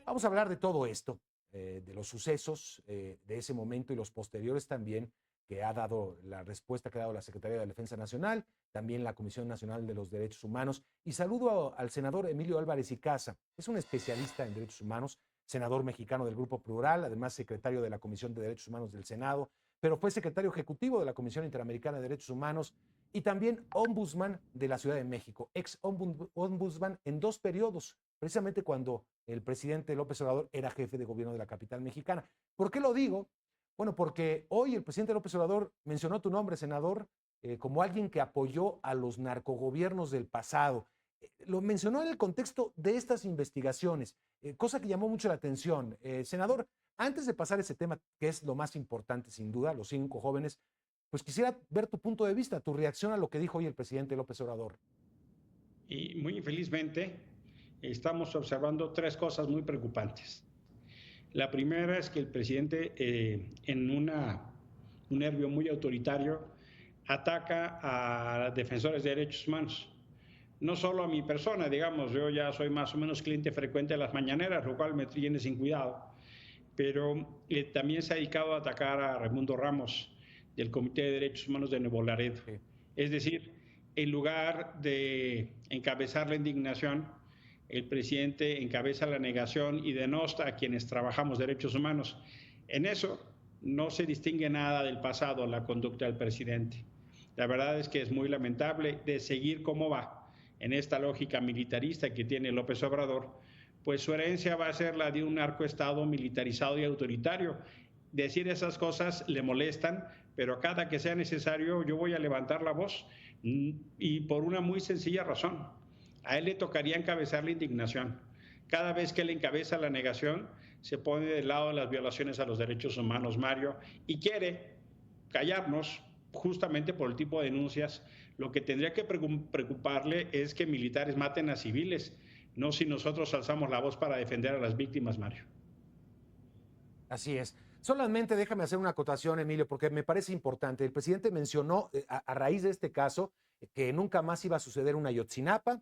Vamos a hablar de todo esto, de los sucesos de ese momento y los posteriores también, que ha dado la respuesta que ha dado la Secretaría de Defensa Nacional, también la Comisión Nacional de los Derechos Humanos. Y saludo al senador Emilio Álvarez y Casa. Es un especialista en derechos humanos, senador mexicano del Grupo Plural, además secretario de la Comisión de Derechos Humanos del Senado, pero fue secretario ejecutivo de la Comisión Interamericana de Derechos Humanos y también ombudsman de la Ciudad de México, ex ombudsman en 2 periodos, precisamente cuando el presidente López Obrador era jefe de gobierno de la capital mexicana. ¿Por qué lo digo? Bueno, porque hoy el presidente López Obrador mencionó tu nombre, senador, como alguien que apoyó a los narcogobiernos del pasado. Lo mencionó en el contexto de estas investigaciones, cosa que llamó mucho la atención. Senador, antes de pasar ese tema, que es lo más importante sin duda, los 5 jóvenes, pues quisiera ver tu punto de vista, tu reacción a lo que dijo hoy el presidente López Obrador. Y muy infelizmente estamos observando 3 cosas muy preocupantes. La primera es que el presidente, en un nervio muy autoritario, ataca a defensores de derechos humanos. No solo a mi persona, digamos, yo ya soy más o menos cliente frecuente de las mañaneras, lo cual me tiene sin cuidado, pero también se ha dedicado a atacar a Raimundo Ramos, del Comité de Derechos Humanos de Nuevo Laredo. Sí. Es decir, en lugar de encabezar la indignación, el presidente encabeza la negación y denosta a quienes trabajamos derechos humanos. En eso no se distingue nada del pasado la conducta del presidente. La verdad es que es muy lamentable de seguir cómo va en esta lógica militarista que tiene López Obrador, pues su herencia va a ser la de un narcoestado militarizado y autoritario. Decir esas cosas le molestan, pero cada que sea necesario yo voy a levantar la voz, y por una muy sencilla razón. A él le tocaría encabezar la indignación. Cada vez que él encabeza la negación, se pone del lado de las violaciones a los derechos humanos, Mario, y quiere callarnos justamente por el tipo de denuncias. Lo que tendría que preocuparle es que militares maten a civiles, no si nosotros alzamos la voz para defender a las víctimas, Mario. Así es. Solamente déjame hacer una acotación, Emilio, porque me parece importante. El presidente mencionó, a raíz de este caso, que nunca más iba a suceder una Ayotzinapa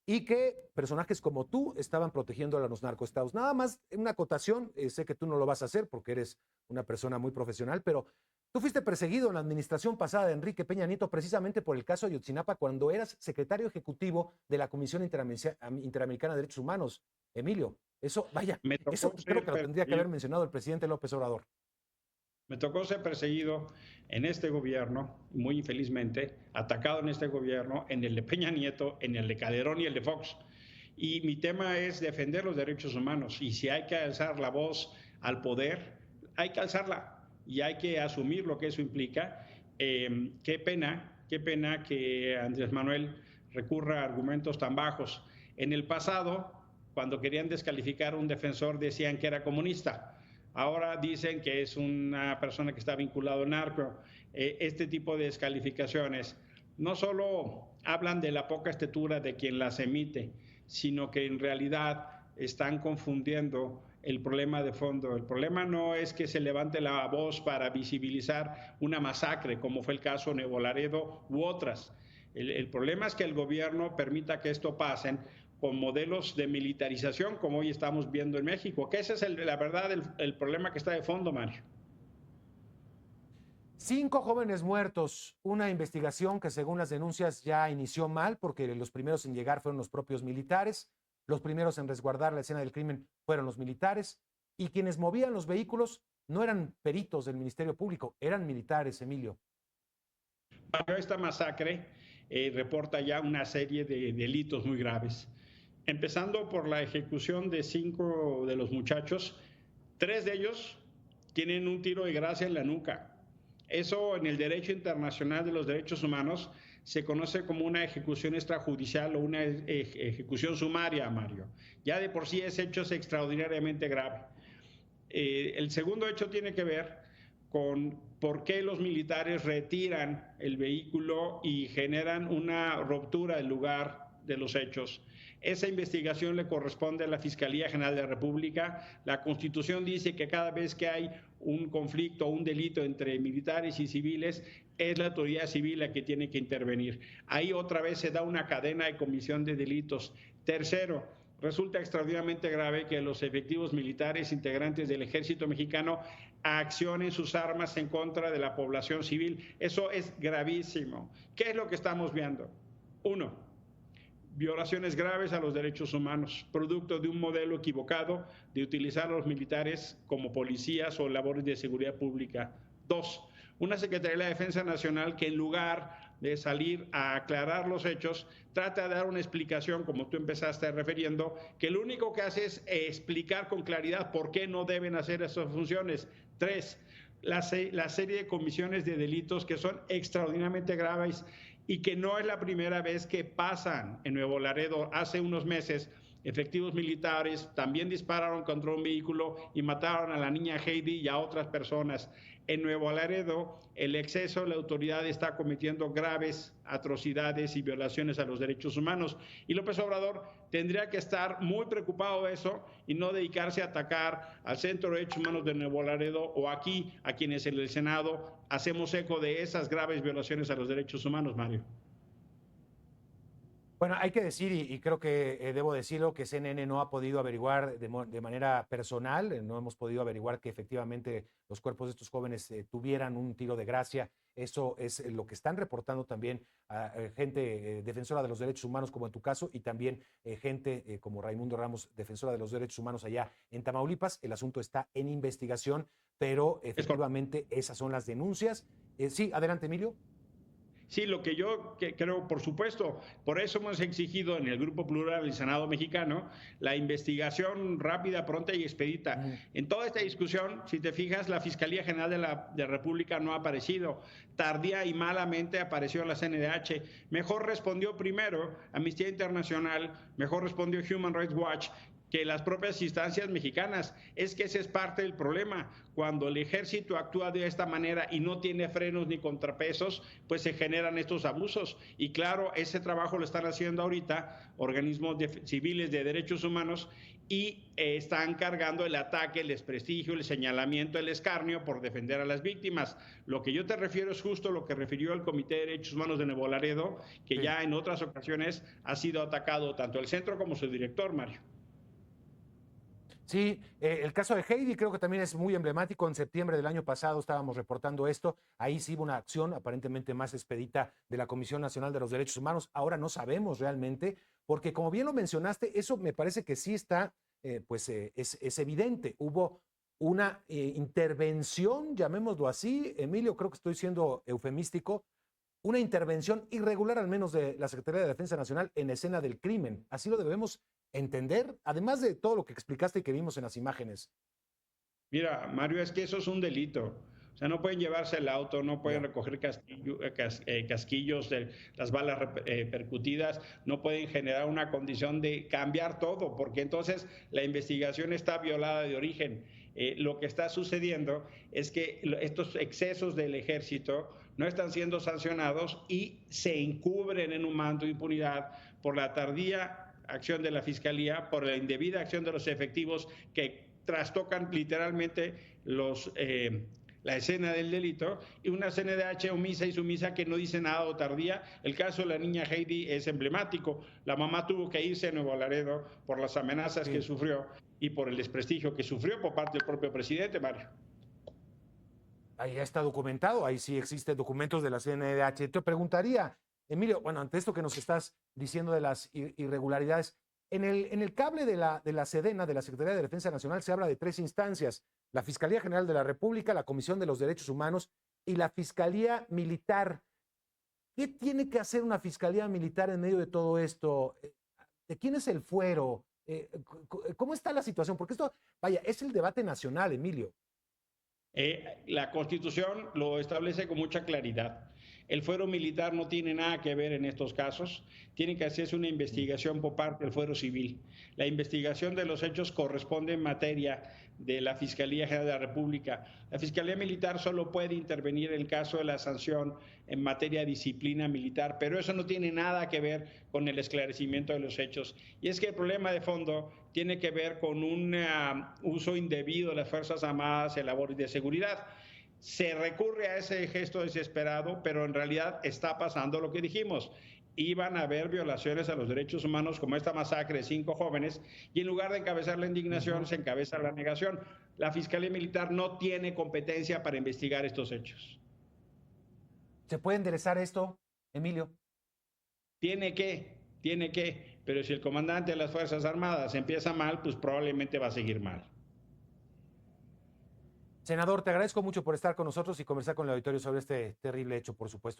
y que personajes como tú estaban protegiendo a los narcoestados. Nada más una acotación, sé que tú no lo vas a hacer porque eres una persona muy profesional, pero tú fuiste perseguido en la administración pasada de Enrique Peña Nieto precisamente por el caso Ayotzinapa cuando eras secretario ejecutivo de la Comisión Interamericana de Derechos Humanos, Emilio. Eso, vaya, eso creo que lo tendría que haber mencionado el presidente López Obrador. Me tocó ser perseguido en este gobierno, muy infelizmente, atacado en este gobierno, en el de Peña Nieto, en el de Calderón y el de Fox. Y mi tema es defender los derechos humanos. Y si hay que alzar la voz al poder, hay que alzarla y hay que asumir lo que eso implica. Qué pena que Andrés Manuel recurra a argumentos tan bajos. En el pasado, cuando querían descalificar a un defensor, decían que era comunista. Ahora dicen que es una persona que está vinculado al narco. Este tipo de descalificaciones no solo hablan de la poca estatura de quien las emite, sino que en realidad están confundiendo el problema de fondo. El problema no es que se levante la voz para visibilizar una masacre, como fue el caso de Nuevo Laredo u otras. El problema es que el gobierno permita que esto pase con modelos de militarización como hoy estamos viendo en México, que ese es la verdad el problema que está de fondo, Mario. 5 jóvenes muertos, una investigación que según las denuncias ya inició mal porque los primeros en llegar fueron los propios militares, los primeros en resguardar la escena del crimen fueron los militares y quienes movían los vehículos no eran peritos del Ministerio Público, eran militares, Emilio. Esta masacre reporta ya una serie de delitos muy graves, empezando por la ejecución de 5 de los muchachos. 3 de ellos tienen un tiro de gracia en la nuca. Eso en el derecho internacional de los derechos humanos se conoce como una ejecución extrajudicial o una ejecución sumaria, Mario. Ya de por sí ese hecho es extraordinariamente grave. El segundo hecho tiene que ver con por qué los militares retiran el vehículo y generan una ruptura del lugar de los hechos. Esa investigación le corresponde a la Fiscalía General de la República. La Constitución dice que cada vez que hay un conflicto o un delito entre militares y civiles, es la autoridad civil la que tiene que intervenir. Ahí otra vez se da una cadena de comisión de delitos. Tercero, resulta extraordinariamente grave que los efectivos militares integrantes del ejército mexicano accionen sus armas en contra de la población civil. Eso es gravísimo. ¿Qué es lo que estamos viendo? Uno, violaciones graves a los derechos humanos, producto de un modelo equivocado de utilizar a los militares como policías o labores de seguridad pública. Dos, una Secretaría de la Defensa Nacional que en lugar de salir a aclarar los hechos, trata de dar una explicación, como tú empezaste refiriendo, que lo único que hace es explicar con claridad por qué no deben hacer esas funciones. Tres, la serie de comisiones de delitos que son extraordinariamente graves y que no es la primera vez que pasan en Nuevo Laredo. Hace unos meses, efectivos militares también dispararon contra un vehículo y mataron a la niña Heidi y a otras personas. En Nuevo Laredo, el exceso de la autoridad está cometiendo graves atrocidades y violaciones a los derechos humanos. Y López Obrador tendría que estar muy preocupado de eso y no dedicarse a atacar al Centro de Derechos Humanos de Nuevo Laredo o aquí, a quienes en el Senado hacemos eco de esas graves violaciones a los derechos humanos, Mario. Bueno, hay que decir, y creo que debo decirlo, que CNN no ha podido averiguar de manera personal, no hemos podido averiguar que efectivamente los cuerpos de estos jóvenes tuvieran un tiro de gracia. Eso es lo que están reportando también a gente defensora de los derechos humanos, como en tu caso, y también gente como Raimundo Ramos, defensora de los derechos humanos allá en Tamaulipas. El asunto está en investigación, pero efectivamente esas son las denuncias. Sí, adelante, Emilio. Sí, lo que yo creo, por supuesto, por eso hemos exigido en el Grupo Plural del Senado mexicano la investigación rápida, pronta y expedita. En toda esta discusión, si te fijas, la Fiscalía General de la República no ha aparecido. Tardía y malamente apareció la CNDH. Mejor respondió primero Amnistía Internacional, mejor respondió Human Rights Watch, que las propias instancias mexicanas. Es que ese es parte del problema. Cuando el ejército actúa de esta manera y no tiene frenos ni contrapesos, pues se generan estos abusos. Y claro, ese trabajo lo están haciendo ahorita organismos civiles de derechos humanos y están cargando el ataque, el desprestigio, el señalamiento, el escarnio por defender a las víctimas. Lo que yo te refiero es justo lo que refirió el Comité de Derechos Humanos de Nuevo Laredo, que sí, ya en otras ocasiones ha sido atacado tanto el centro como su director, Mario. Sí, el caso de Heidi creo que también es muy emblemático. En septiembre del año pasado estábamos reportando esto. Ahí sí hubo una acción aparentemente más expedita de la Comisión Nacional de los Derechos Humanos. Ahora no sabemos realmente, porque como bien lo mencionaste, eso me parece que sí está, es evidente. Hubo una intervención, llamémoslo así, Emilio, creo que estoy siendo eufemístico, una intervención irregular al menos de la Secretaría de Defensa Nacional en escena del crimen. Así lo debemos entender, además de todo lo que explicaste y que vimos en las imágenes. Mira, Mario, es que eso es un delito. O sea, no pueden llevarse el auto, no pueden recoger casquillos de las balas percutidas, no pueden generar una condición de cambiar todo, porque entonces la investigación está violada de origen. Lo que está sucediendo es que estos excesos del ejército no están siendo sancionados y se encubren en un manto de impunidad por la tardía acción de la Fiscalía, por la indebida acción de los efectivos que trastocan literalmente la escena del delito, y una CNDH omisa y sumisa que no dice nada o tardía. El caso de la niña Heidi es emblemático. La mamá tuvo que irse a Nuevo Laredo por las amenazas que sufrió y por el desprestigio que sufrió por parte del propio presidente, Mario. Ahí está documentado, ahí sí existen documentos de la CNDH. Te preguntaría, Emilio, bueno, ante esto que nos estás diciendo de las irregularidades, en el cable de la SEDENA, de la Secretaría de Defensa Nacional, se habla de 3 instancias: la Fiscalía General de la República, la Comisión de los Derechos Humanos y la Fiscalía Militar. ¿Qué tiene que hacer una Fiscalía Militar en medio de todo esto? ¿De quién es el fuero? ¿Cómo está la situación? Porque esto, vaya, es el debate nacional, Emilio. La Constitución lo establece con mucha claridad. El fuero militar no tiene nada que ver en estos casos. Tiene que hacerse una investigación por parte del fuero civil. La investigación de los hechos corresponde en materia de la Fiscalía General de la República. La Fiscalía Militar solo puede intervenir en el caso de la sanción en materia de disciplina militar, pero eso no tiene nada que ver con el esclarecimiento de los hechos. Y es que el problema de fondo tiene que ver con un uso indebido de las Fuerzas Armadas en labores de seguridad. Se recurre a ese gesto desesperado, pero en realidad está pasando lo que dijimos. iban a haber violaciones a los derechos humanos como esta masacre de 5 jóvenes y en lugar de encabezar la indignación, se encabeza la negación. La Fiscalía Militar no tiene competencia para investigar estos hechos. ¿Se puede enderezar esto, Emilio? Tiene que, pero si el comandante de las Fuerzas Armadas empieza mal, pues probablemente va a seguir mal. Senador, te agradezco mucho por estar con nosotros y conversar con el auditorio sobre este terrible hecho, por supuesto.